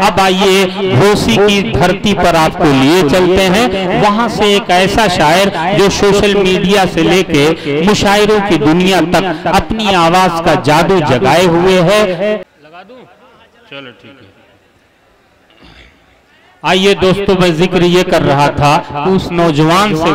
अब आइए घोसी की धरती पर आपको लिए चलते हैं। वहां से एक ऐसा शायर जो सोशल मीडिया से लेके मुशायरों की दुनिया तक अपनी आवाज का जादू जगाए हुए है। लगा दूं? चलो ठीक है। आइए दोस्तों, मैं जिक्र ये कर रहा था उस नौजवान से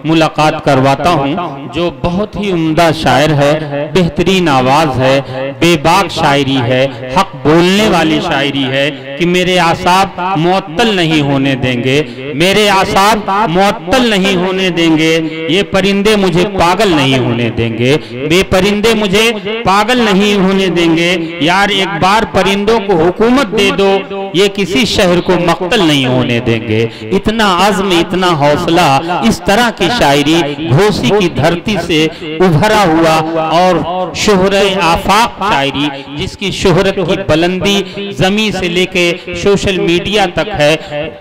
मुलाकात करवाता हूँ जो बहुत ही उम्दा शायर है, बेहतरीन आवाज है, बेबाक शायरी है, हक बोलने वाली शायरी है कि मेरे आसाब मुअत्तल नहीं होने देंगे, मेरे आसाब मुअत्तल नहीं होने देंगे, ये परिंदे मुझे पागल नहीं होने देंगे, ये परिंदे मुझे पागल नहीं होने देंगे। यार एक बार परिंदों को हुकूमत दे दो, ये किसी शहर को मक्तल नहीं होने देंगे। इतना अज़्म, इतना हौसला, इस तरह की शायरी घोसी की धरती से उभरा हुआ और शोहरत आफाक शायरी जिसकी शोहरत की बुलंदी जमीन से लेके सोशल मीडिया तक है,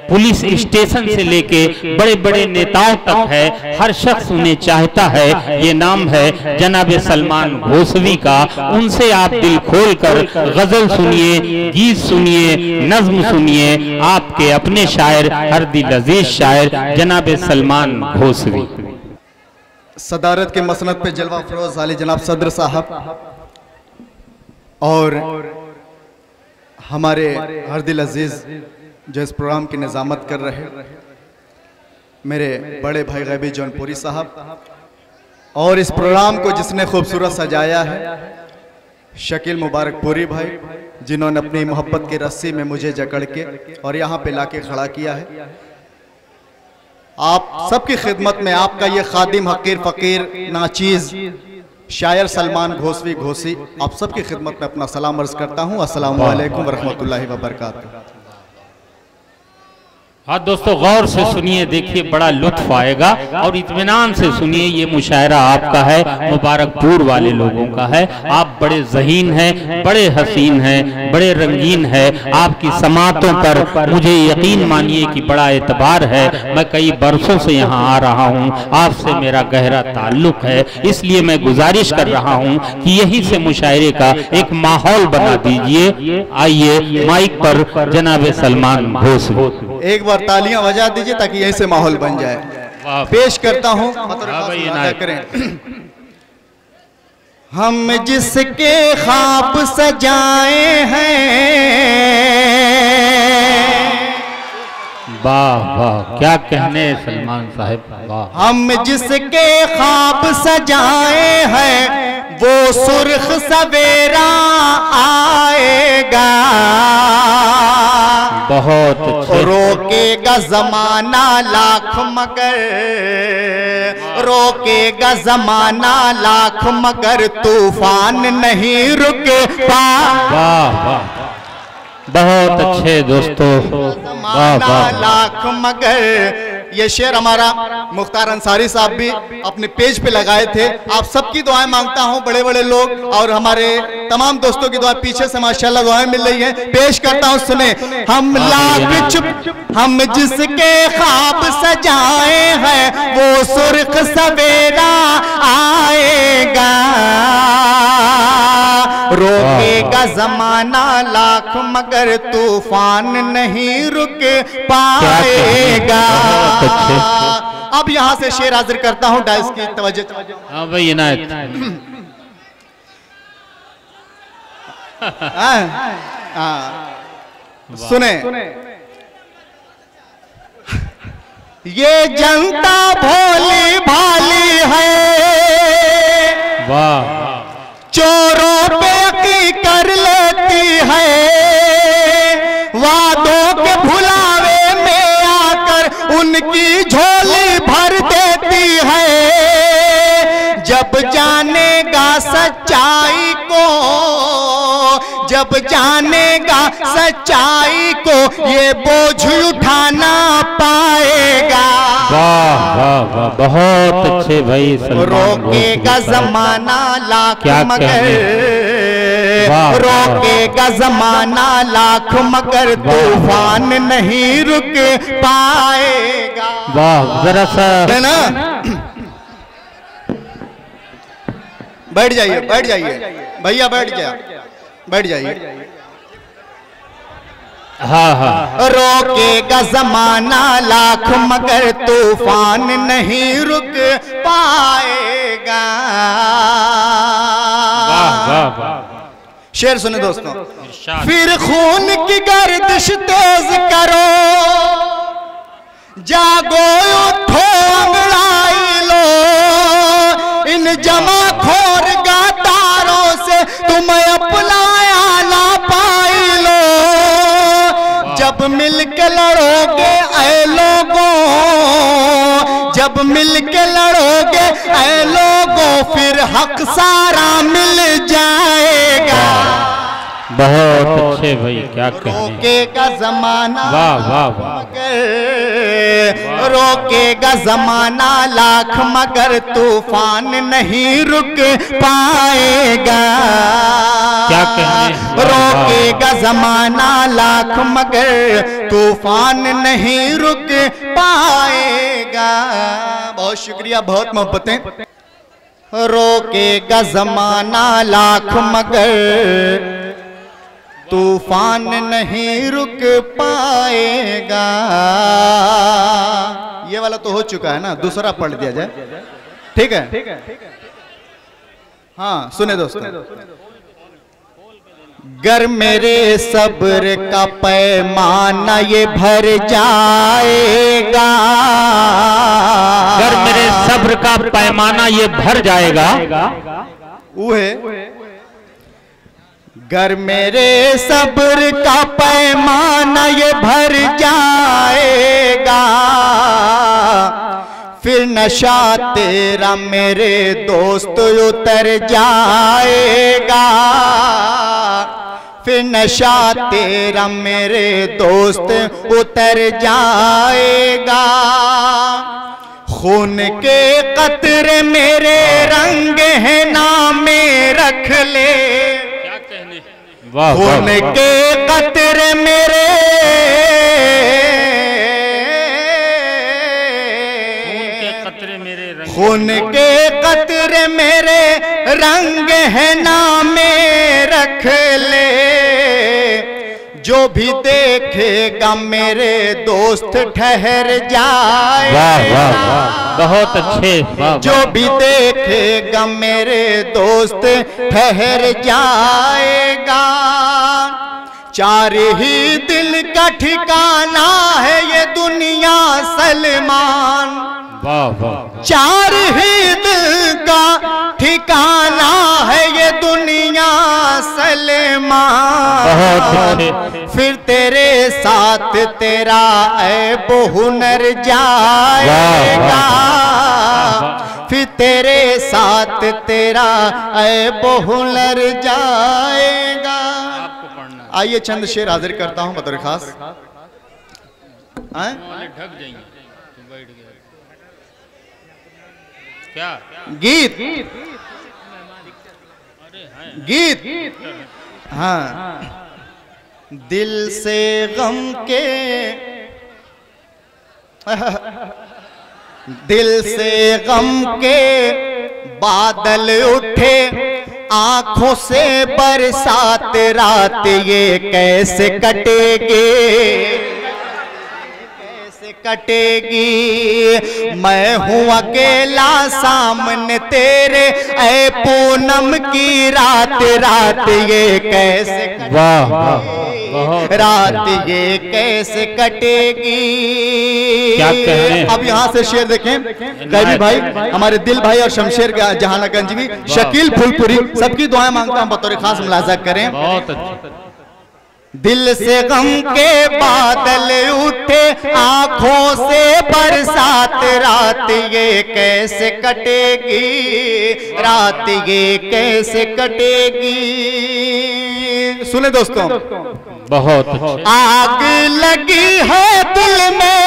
पुलिस स्टेशन से लेके बड़े बड़े नेताओं तक है, हर शख्स उन्हें चाहता है। ये नाम है जनाब सलमान घोसवी का। उनसे आप दिल खोल कर गजल सुनिए, गीत सुनिए, नज्म सुनिए, आपके अपने शायर, हर दिल अजीज शायर जनाब सलमान घोसवी। सदारत के मसनद पे जलवा फरोज आली जनाब सदर साहब और हमारे हर दिल अजीज जो इस प्रोग्राम की निज़ामत कर रहे मेरे बड़े भाई गैबी जौनपुरी साहब, और इस प्रोग्राम को जिसने खूबसूरत सजाया है शकील मुबारकपुरी भाई, जिन्होंने अपनी मोहब्बत की रस्सी में मुझे जकड़ के और यहाँ पे लाके खड़ा किया है। आप सबकी खिदमत में आपका ये खादिम हकीर फ़कीर नाचीज़ शायर सलमान घोसवी घोसी आप सबकी खिदमत में अपना सलाम अर्ज़ करता हूँ। अस्सलामु अलैकुम वरहमतुल्लाहि वबरकातुहू। हाँ दोस्तों, गौर से सुनिए, देखिए बड़ा लुत्फ आएगा और इत्मीनान से सुनिए। ये मुशायरा आपका है, मुबारकपुर वाले लोगों का है। आप बड़े ज़हीन हैं, बड़े हसीन हैं, बड़े रंगीन हैं। आपकी समातों पर मुझे यकीन मानिए कि बड़ा एतबार है। मैं कई बरसों से यहाँ आ रहा हूँ, आपसे मेरा गहरा ताल्लुक है, इसलिए मैं गुजारिश कर रहा हूँ कि यहीं से मुशायरे का एक माहौल बना दीजिए। आइए माइक पर जनाब सलमान घोसवी। एक बार तालियां बजा दीजिए ताकि यहीं से माहौल बन जाए। पेश करता हूँ, करें। हम जिसके ख्वाब सजाए हैं, वाह वाह, क्या कहने सलमान साहब, वाह। हम जिसके ख्वाब सजाए हैं वो सुर्ख सवेरा आएगा, बहुत अच्छे। रोकेगा जमाना लाख मगर, रोकेगा जमाना लाख मगर तूफान नहीं रुके वाह वाह, बहुत अच्छे दोस्तों, वाह वाह। लाख मगर ये शेर हमारा मुख्तार अंसारी साहब भी अपने पेज पे लगाए थे। आप सबकी दुआएं मांगता हूं, बड़े बड़े लोग और हमारे तमाम दोस्तों की दुआ पीछे से माशाल्लाह दुआएं मिल रही हैं। पेश करता हूं, सुने। हम लाख चुप, हम जिसके ख्वाब सजाए हैं वो सुर्ख सवेरा आएगा, रोकेगा जमाना लाख मगर तूफान नहीं रुक पाएगा। अब यहाँ से शेर हाजिर करता हूँ, डाइस की तवज्जो। हाँ भाई इनायत। सुने, ये जनता भोली भाली है, वाह, चोरों पे यकीन कर लेती है, वादों के भुलावे में आकर उनकी झोली भर देती है। जब जानेगा सच्चाई को, जब जानेगा सच्चाई को ये बोझ उठाना पाएगा। वाह वाह वाह, बहुत अच्छे भाई। रोकेगा जमाना लाख मगर, रोकेगा जमाना लाख मगर तूफान नहीं रुक पाएगा। वाह, जरा सा है ना, बैठ जाइए, बैठ जाइए भैया, बैठ जाइए, बैठ जाइए। हाँ हाँ। रोकेगा जमाना लाख मगर तूफान नहीं रुक पाएगा। वाह वाह वाह। शेर सुने दोस्तों। इरशाद। फिर खून की गर्दिश तेज करो, जागो उठो अंगड़ाई लो, इन जमा खोर गातारों से तुम अपना आला पाई लो। जब मिल के लड़ोगे ऐ लोगों, जब मिल के लड़ोगे ऐ लोगों, फिर हक सारा मिल जाएगा। बहुत अच्छे भाई, क्या कहने। रोकेगा जमाना, वाह वाह वाह। मगर रोकेगा जमाना लाख मगर तूफान नहीं रुक पाएगा। क्या कहने। रोकेगा जमाना लाख मगर तूफान नहीं रुक पाएगा। बहुत शुक्रिया, बहुत मोहब्बतें। रोकेगा जमाना लाख मगर तूफान नहीं रुक पाएगा। ये वाला तो हो चुका है ना, दूसरा पढ़ दिया जाए, ठीक है। हाँ सुने दोस्तों। गर मेरे सब्र का पैमाना ये भर जाएगा, गर मेरे सब्र का पैमाना ये भर जाएगा। वो है गर मेरे सब्र का पैमाना ये भर जाएगा, फिर नशा तेरा मेरे दोस्त उतर जाएगा, फिर नशा तेरा मेरे दोस्त उतर जाएगा। खून के कतरे मेरे रंग है नामे रख ले, खून के कतरे मेरे, खून के कतरे मेरे रंग है नामे रख ले। जो भी देखेगा मेरे दोस्त ठहर जाएगा। बहुत अच्छे। जो भी देखेगा मेरे दोस्त ठहर जाएगा। चार ही दिल का ठिकाना है ये दुनिया सलमान, चार ही दिल का ठिकाना है ये दुनिया सलमान। फिर तेरे साथ तेरा ऐब हुनर जाएगा, फिर तेरे साथ तेरा ऐब हुनर जाएगा। आइए चंद शेर हाजिर करता हूं बतौर खास। ढक जाएंगे, बैठ गए। क्या गीत, गीत। हाँ, दिल से गम के, दिल से गम के बादल उठे, आंखों से बरसात रात ये कैसे कटेगी, कैसे कटेगी। मैं हूँ अकेला सामने तेरे ऐ पूनम की रात, रात ये कैसे रात ये कैसे कटेगी। क्या कहने। अब यहाँ से शेर देखें, गैबी भाई, हमारे दिल भाई और शमशेर जहानागंज भी, शकील फुलपुरी, सबकी दुआएं मांगता हूँ, बतौर खास मुलाजा करें। बहुत अच्छा। दिल से गम के बादल उठे, आंखों से बरसात रात ये कैसे कटेगी, रात ये कैसे कटेगी। सुने दोस्तों, बहुत आग लगी है दिल में,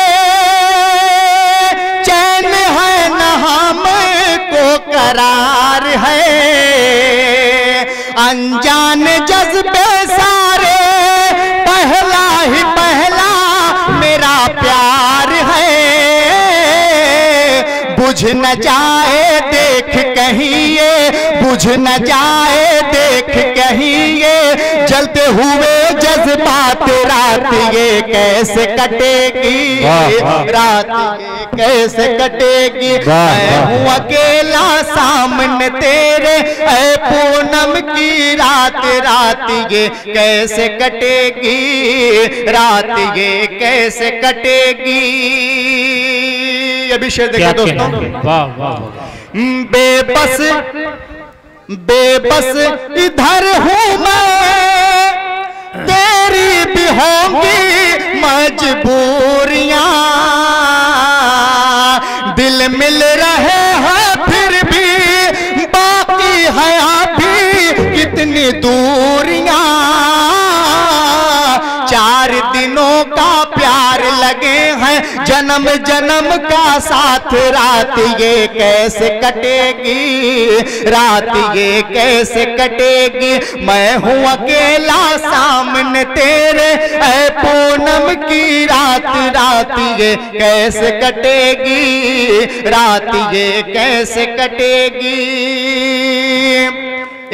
चैन है न हमको करार है, अनजान जज्बे सारे पहला ही पहला मेरा प्यार है, बुझ बुझ न जाए देख कहीं ये, बुझ न जाए देख कहीं ये, जलते हुए जज्बात रात ये कैसे कटेगी, रात ये कैसे कटेगी। मैं हूँ अकेला सामने तेरे, ऐ पूनम की रात, रात ये कैसे कटेगी, रात ये कैसे कटेगी। ये भी शेर देखिए दोस्तों। वाह वाह। बेबस बेबस इधर हूँ मैं, तेरी भी होंगी मजबूरियां, दिल मिल रहे हैं फिर भी बाकी है अभी कितनी दूरियां, 4 दिनों का प्यार लगे हैं जन्म जन्म का साथ, रात ये कैसे कटेगी, रात ये कैसे कटेगी। मैं हूँ अकेला सामने तेरे, ऐ पूनम की रात, रात ये कैसे कटेगी, रात ये कैसे कटेगी।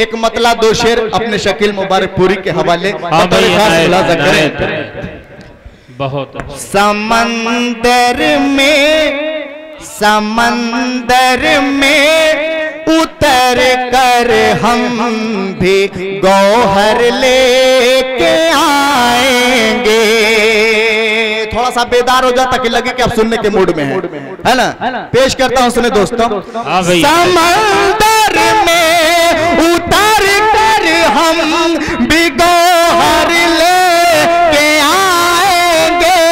एक मतला 2 शेर अपने शकील मुबारकपुरी के हवाले बहुत। समंदर में उतर कर हम भी गौहर लेके आएंगे। थोड़ा सा बेदार हो जाता कि लगे कि आप सुनने के मूड में है ना। पेश करता हूं, सुने दोस्तों। समंदर में उतर कर हम भी गौहर लेके आएंगे,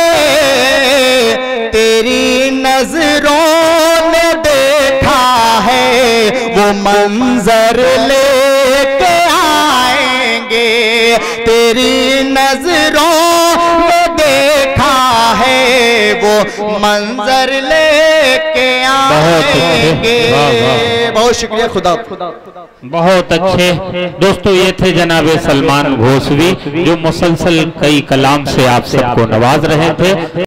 तेरी नजरों ने देखा है वो मंजर लेके आएंगे, तेरी नजरों ने देखा है वो मंजर लेके आएंगे। बहुत शुक्रिया, खुदा। बहुत अच्छे दोस्तों, ये थे जनाब सलमान घोसवी जो मुसलसल कई कलाम से आप सबको नवाज रहे थे।